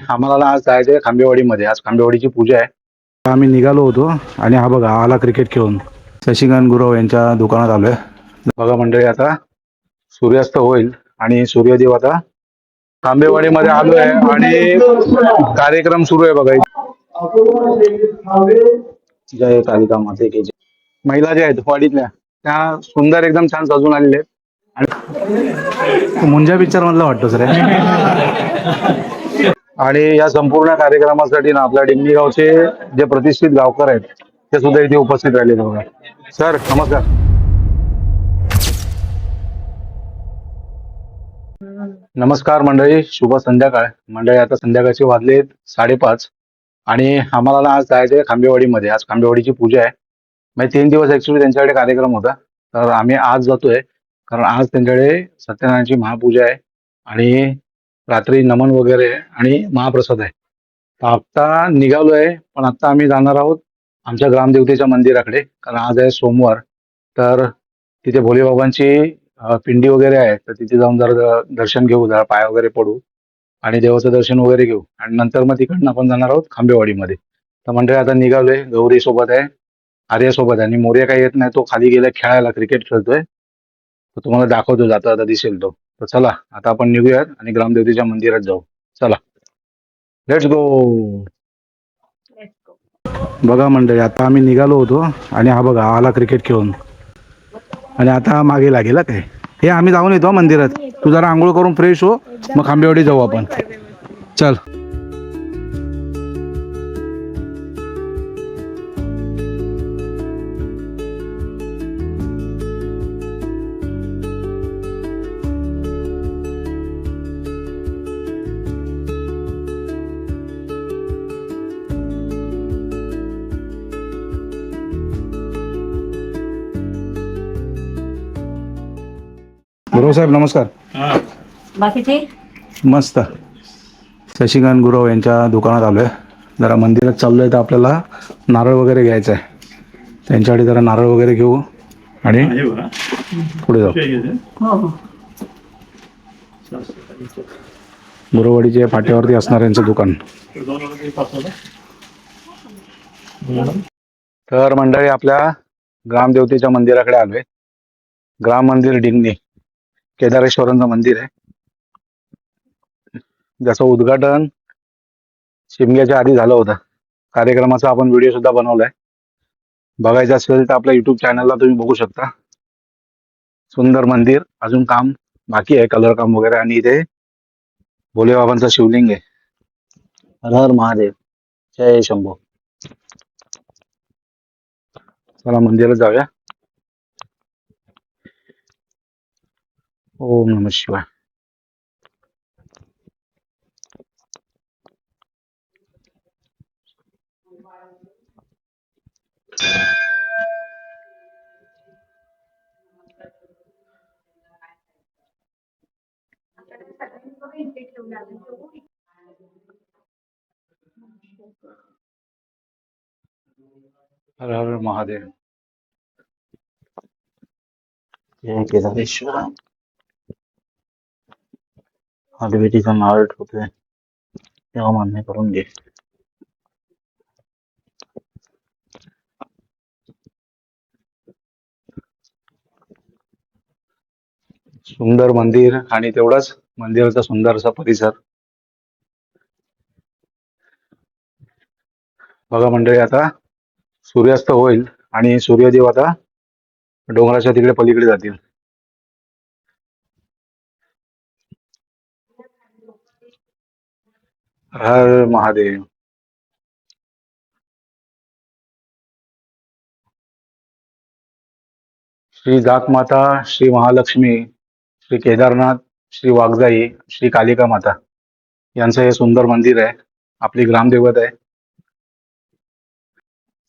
आम्हाला आज जायचं आहे खांबेवाडीमध्ये. आज खांबेवाडीची पूजा आहे. आम्ही निघालो होतो आणि हा बघा आला क्रिकेट खेळून. शशिकांत गुरव यांच्या दुकानात आलोय. बघा मंडळी, आता सूर्यास्त होईल आणि सूर्यदेव आता खांबेवाडीमध्ये आलोय आणि कार्यक्रम सुरू आहे बघा. जय कालिका माते की जय. महिला ज्या आहेत वाडीतल्या त्या सुंदर एकदम छान सजून आलेले आहेत. आणि मुंजा पिक्चर मधला वाटतो सर. आणि या संपूर्ण कार्यक्रमासाठी ना आपल्या डिंगणी गावचे जे प्रतिष्ठित गावकर आहेत ते सुद्धा इथे उपस्थित राहिले बघा. सर नमस्कार. नमस्कार मंडळी, शुभ संध्याकाळ. मंडळी आता संध्याकाळचे वाजले 5:30 आणि आम्हाला ना आज जायचं आहे खांबेवाडीमध्ये. आज खांबेवाडीची पूजा आहे. म्हणजे 3 दिवस ऍक्च्युली त्यांच्याकडे कार्यक्रम होता, तर आम्ही आज जातोय कारण आज त्यांच्याकडे सत्यनारायणची महापूजा आहे आणि रात्री नमन वगैरे आणि महाप्रसाद आहे. तर आत्ता निघालोय, पण आता आम्ही जाणार आहोत आमच्या ग्रामदेवतेच्या मंदिराकडे, कारण आज आहे सोमवार. तर तिथे भोलेबाबांची पिंडी वगैरे आहे, तर तिथे जाऊन जरा दर्शन घेऊ, जरा पाय वगैरे पडू आणि देवाचं दर्शन वगैरे घेऊ आणि नंतर मग तिकडनं आपण जाणार आहोत खांबेवाडीमध्ये. तर मंडळी आता निघालोय. गौरी सोबत आहे, आर्य सोबत आहे आणि मोर्या काही येत नाही, तो खाली गेलाय खेळायला, क्रिकेट खेळतोय. तर तुम्हाला दाखवतो, जाता आता दिसेल तो. तर चला आता आपण निघूयात आणि ग्रामदेवतेच्या मंदिरात जाऊ. चला, लेट्स गो. बघा मंडळी, आता आम्ही निघालो होतो आणि हा बघा आला क्रिकेट खेळून आणि आता मागे लागेल काय. हे आम्ही जाऊन येतो मंदिरात. तू जरा आंघोळ करून फ्रेश हो, मग खांबेवाडी जाऊ आपण. चल. गुरव साहेब नमस्कार. बाकीचे मस्त. शशिकांत गुरव यांच्या दुकानात आलोय. जरा मंदिरात चाललोय, तर आपल्याला नारळ वगैरे घ्यायचा आहे. त्यांच्याकडे जरा नारळ वगैरे घेऊ आणि पुढे जाऊ. हो हो. गुरववाडीच्या फाट्यावरती असणार यांचं दुकान. तर मंडळी आपल्या ग्रामदेवतेच्या मंदिराकडे आलोय. ग्राम मंदिर डिंगणी केदारेश्वरांचं मंदिर आहे, ज्याचं उद्घाटन शिमग्याच्या आधी झालं होतं. कार्यक्रमाचा आपण व्हिडिओ सुद्धा बनवलाय. बघायचं असेल तर आपल्या युट्यूब चॅनलला तुम्ही बघू शकता. सुंदर मंदिर, अजून काम बाकी आहे, कलर काम वगैरे. आणि इथे भोलेबाबांचं शिवलिंग आहे. हर हर महादेव, जय शंभो. चला मंदिरात जाऊया. ओम नमः शिवाय. हर हर महादेव, जय केदारेश्वर. हलवेटीचा नारळ ठेवतोय, तेव्हा मान्य करून घे. सुंदर मंदिर आणि तेवढाच मंदिराचा सुंदरसा परिसर. बघा मंडळी, आता सूर्यास्त होईल आणि सूर्यदेव आता डोंगराच्या तिकडे पलीकडे जातील. हर महादेव. श्री जातमाता, श्री महालक्ष्मी, श्री केदारनाथ, श्री वाघजाई, श्री कालिका माता यांचं हे सुंदर मंदिर आहे. आपली ग्रामदैवत आहे.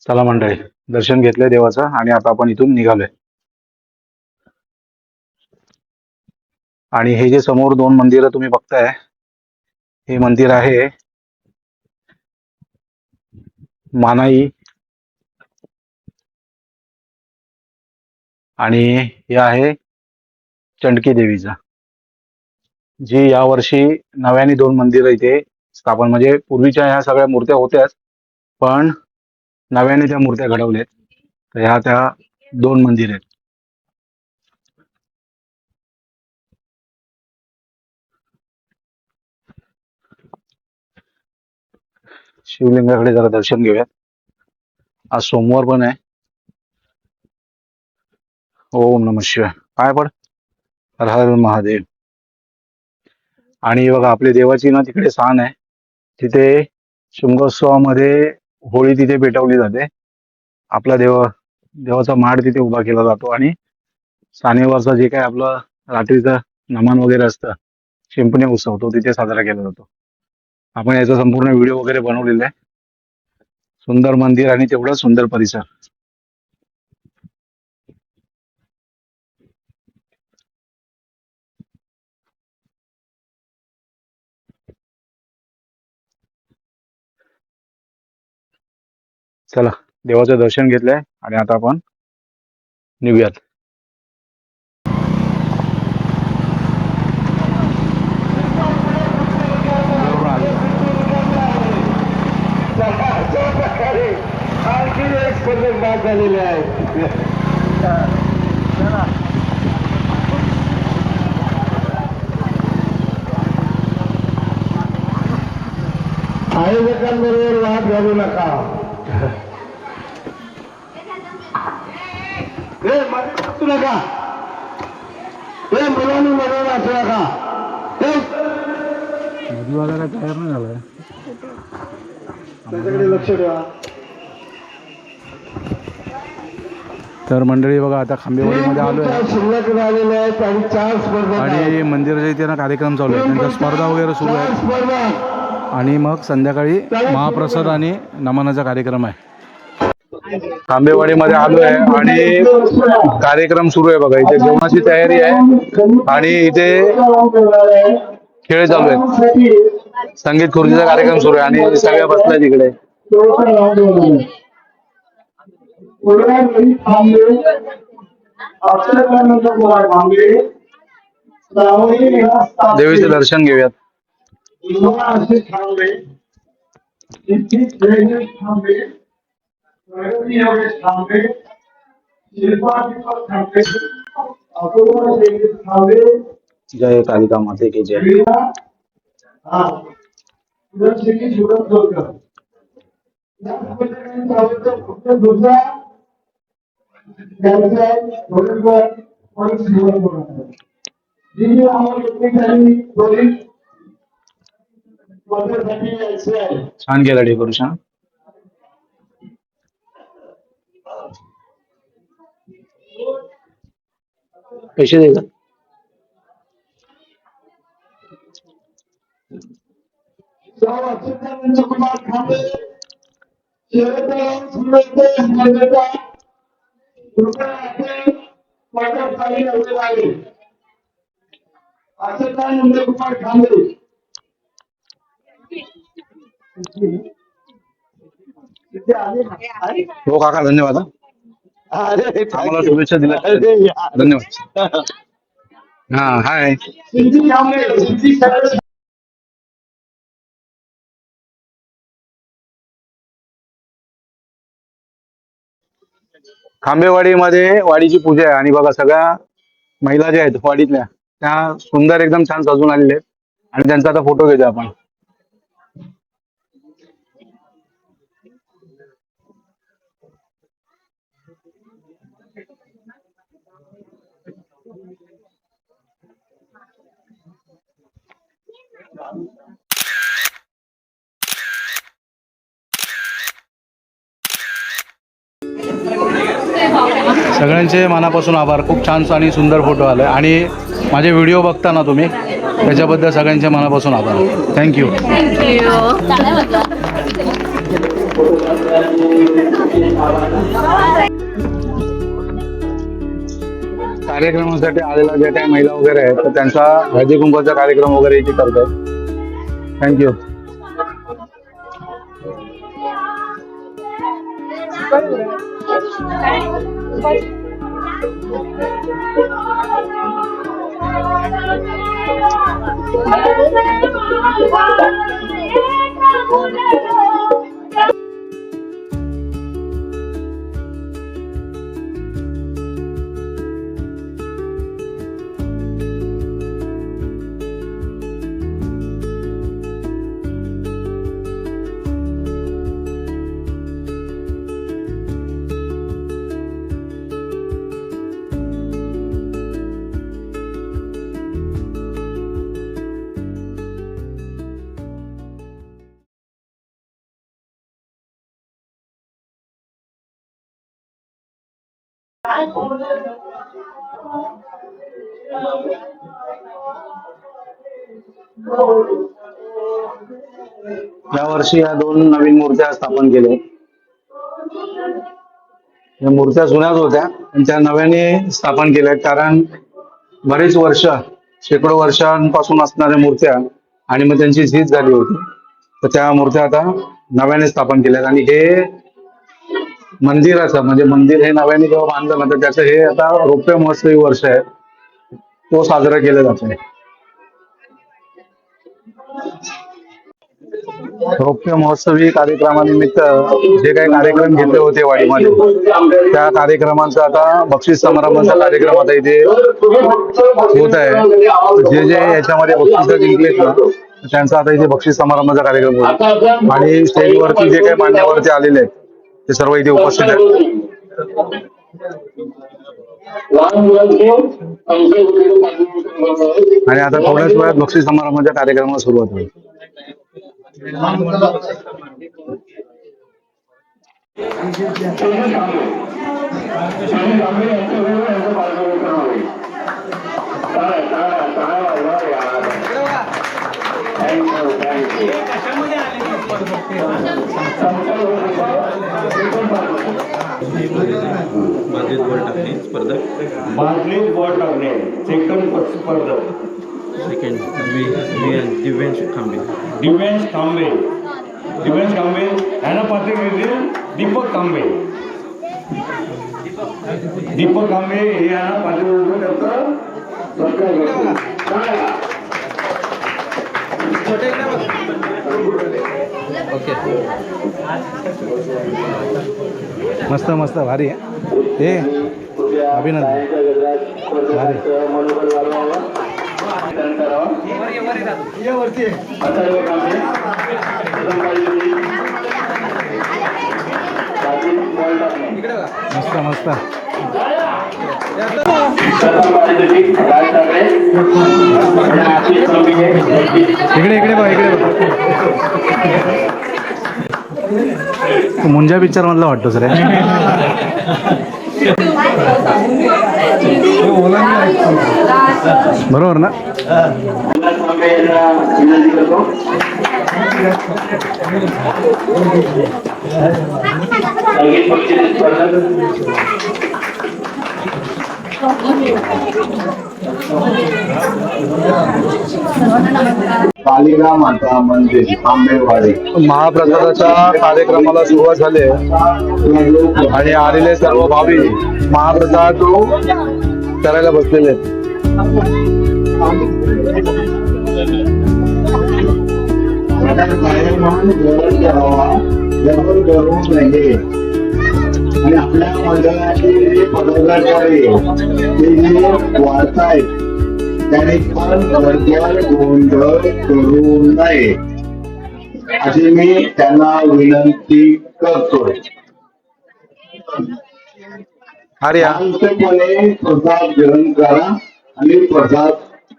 चला मंडळी, दर्शन घेतलंय देवाचं आणि आता आपण इथून निघालोय. आणि हे जे समोर 2 मंदिरं तुम्ही बघताय, हे मंदिर आहे मानाई आणि हे आहे चंडकी देवीचा, जी यावर्षी नव्याने 2 मंदिरं इथे स्थापन, म्हणजे पूर्वीच्या ह्या सगळ्या मूर्त्या होत्याच, पण नव्याने त्या मूर्त्या घडवल्यात. तर ह्या त्या 2 मंदिर आहेत. शिवलिंगाकडे जरा दर्शन घेऊयात. आज सोमवार पण आहे. ओम नमः शिवाय. पाय पड. हर हर महादेव. आणि बघा आपल्या देवाची ना तिकडे स्थान आहे. तिथे शिमगोत्सवामध्ये होळी तिथे पेटवली जाते. आपला देवाचा माड तिथे उभा केला जातो आणि सानेवरचा जे काय आपलं रात्रीचं नमन वगैरे असतं, शिंपणे उत्सव, तो तिथे साजरा केला जातो. आपण याचा संपूर्ण व्हिडिओ वगैरे बनवलेला आहे. सुंदर मंदिर आणि तेवढा सुंदर परिसर. चला, देवाचं दर्शन घेतलंय आणि आता आपण निघूयात. आणखी एक स्पर्धक बाद झालेले आहेत. आयोजकांबरोबर वाद घालू नका. हे मध्ये बसू नका. हे मुलांनी मध्ये असू नका. मधुवाला काय तयार नाही झालाय. त्याच्याकडे लक्ष ठेवा. तर मंडळी बघा, आता खांबेवाडीमध्ये आलोय शिल्लक झालेले आहेत आणि 4 स्पर्धक आणि मंदिराच्या इथे ना कार्यक्रम चालू आहे. त्यांच्या स्पर्धा वगैरे सुरू आहेत स्पर्धक. आणि मग संध्याकाळी महाप्रसाद आणि नमनाचा कार्यक्रम आहे. खांबेवाडीमध्ये आलोय आणि कार्यक्रम सुरू आहे बघा. इथे जेवणाची तयारी आहे आणि इथे खेळ चालू आहेत. संगीत खुर्चीचा कार्यक्रम सुरू आहे आणि सगळ्या बसल्या तिकडे. देवीचे दर्शन घेऊयात. जय कालिका माते की जय. छान केला डेकोरेशन. पैसे द्यायचं. हो काका, धन्यवाद. आम्हाला शुभेच्छा दिल्या, धन्यवाद. हा, हाय. खांबेवाडीमध्ये वाडीची पूजा आहे आणि बघा सगळ्या महिला ज्या आहेत वाडीतल्या, त्या सुंदर एकदम छान सजून आलेल्या आहेत आणि त्यांचा आता फोटो घेतो आपण. सगळ्यांचे मनापासून आभार. खूप छान आणि सुंदर फोटो आले आणि माझे व्हिडिओ बघता ना तुम्ही, त्याच्याबद्दल सगळ्यांचे मनापासून आभार. थँक्यू. कार्यक्रमासाठी आलेल्या ज्या काही महिला वगैरे आहेत तर त्यांचा हळदी कुंकवाचा कार्यक्रम वगैरे इथे करतात. थँक्यू. यावर्षी या 2 नवीन मूर्त्या स्थापन केल्या. या मूर्त्या जुन्याच होत्या पण त्या नव्याने स्थापन केल्या आहेत, कारण बरीच वर्ष, शेकडो वर्षांपासून असणाऱ्या मूर्त्या आणि मग त्यांची झीज झाली होती, तर त्या मूर्त्या आता नव्याने स्थापन केल्यात. आणि हे मंदिराचं म्हणजे मंदिर हे नव्याने जेव्हा बांधलं ना, तर त्याचं हे आता रौप्य महोत्सवी वर्ष आहे, तो साजरा केला जात आहे. रौप्य महोत्सवी कार्यक्रमानिमित्त जे काही कार्यक्रम घेतले होते वाडीमध्ये, त्या कार्यक्रमांचा आता बक्षीस समारंभाचा कार्यक्रम आता इथे होत आहे. जे जे याच्यामध्ये बक्षीस जिंकलेत ना, त्यांचा आता इथे बक्षीस समारंभाचा कार्यक्रम होतो. आणि स्टेजवरती जे काही मान्यवरती आलेले आहेत ते सर्व इथे उपस्थित आहेत. आणि आता थोड्याच वेळात बक्षीस समारंभाच्या कार्यक्रमाला सुरुवात होईल. बादलीत वर टाकणे स्पर्धक. बादलीत वर टाकणे सेकंड स्पर्धक. सेकंड दिव्यांश खांबे. दिव्यांश कांबे. दिव्यांश कांबे यांना पात्र घेतील दीपक कांबे. दीपक कांबे हे यांना पात्र त्याचं मस्त मस्त भारी आहे हे. अभिनंदन. भारी. मस्त मस्त. इकडे इकडे बघा, इकडे बघा. तू मुंजा पिक्चर मधला वाटतोस रे. बरोबर ना. कालिका माता मंदिर आंबेवाडी. महाप्रसादाच्या कार्यक्रमाला सुरुवात झाली आणि आलेले सर्व भावी महाप्रसाद करायला बसलेले आहेत. आणि आपल्या मंडळाचे पदाधिकारी वाढतायत त्याने पण वर्गावर गोंधळ करू नये अशी मी त्यांना विनंती करतोय. शांतपणे प्रसाद ग्रहण करा आणि प्रसाद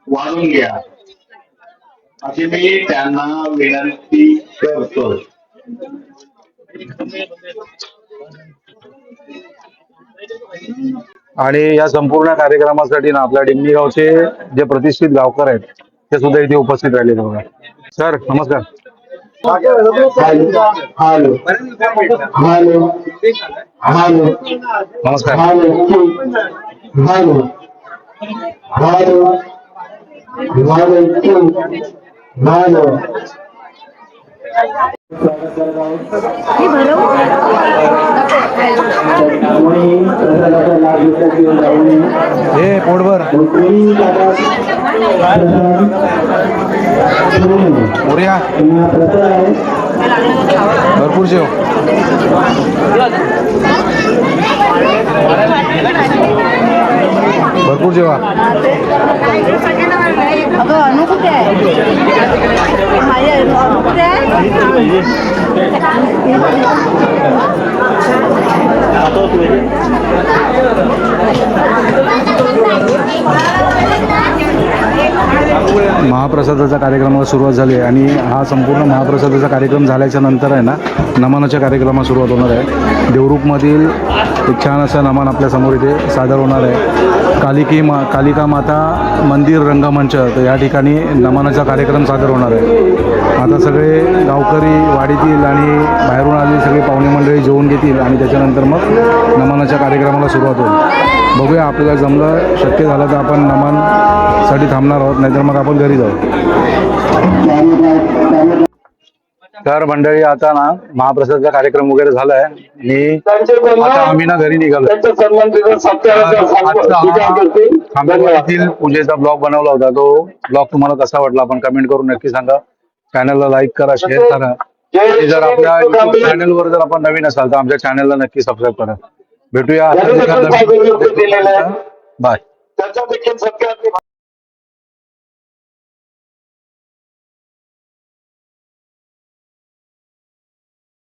वाढून घ्या अशी मी त्यांना विनंती करतोय. आणि या संपूर्ण कार्यक्रमासाठी ना आपल्या डिंगणी गावचे जे प्रतिष्ठित गावकर आहेत ते सुद्धा इथे उपस्थित राहिलेले बघा. सर नमस्कार. हॅलो हॅलो हॅलो नमस्कार. हॅलो हॅलो हॅलो हॅलो हे पोटभर उर्या. भरपूर जेव. भरपूर जेवा. अगं अनु कुठे आहे? माझी अनु कुठे महाप्रसादाचा कार्यक्रमाला सुरुवात झाली आहे आणि हा संपूर्ण महाप्रसादाचा कार्यक्रम झाल्याच्या नंतर आहे ना नमनाच्या कार्यक्रमाला सुरुवात होणार आहे. देवरूखमधील एक छान असा नमन आपल्यासमोर इथे सादर होणार आहे. कालिका माता मंदिर रंगमंच, तर या ठिकाणी नमनाचा कार्यक्रम सादर होणार आहे. आता सगळे गावकरी वाडीतील आणि बाहेरून आलेली सगळी पाहुणे मंडळी जेवून घेतील आणि त्याच्यानंतर मग नमनाच्या कार्यक्रमाला सुरुवात होईल. बघूया आपल्याला जमलं शक्य झालं तर आपण नमनसाठी थांबणार आहोत, नाहीतर मग आपण घरी जाऊ. तर मंडळी आता ना महाप्रसादाचा कार्यक्रम वगैरे झालाय आणि आता आम्ही ना घरी निघालो. खांबेवाडीतील पूजेचा ब्लॉग बनवला होता. तो ब्लॉग तुम्हाला कसा वाटला आपण कमेंट करून नक्की सांगा. चॅनलला लाईक करा, शेअर करा. आणि जर आपल्या युट्यूब चॅनलवर जर आपण नवीन असाल तर आमच्या चॅनलला नक्की सबस्क्राईब करा. भेटूया. बाय.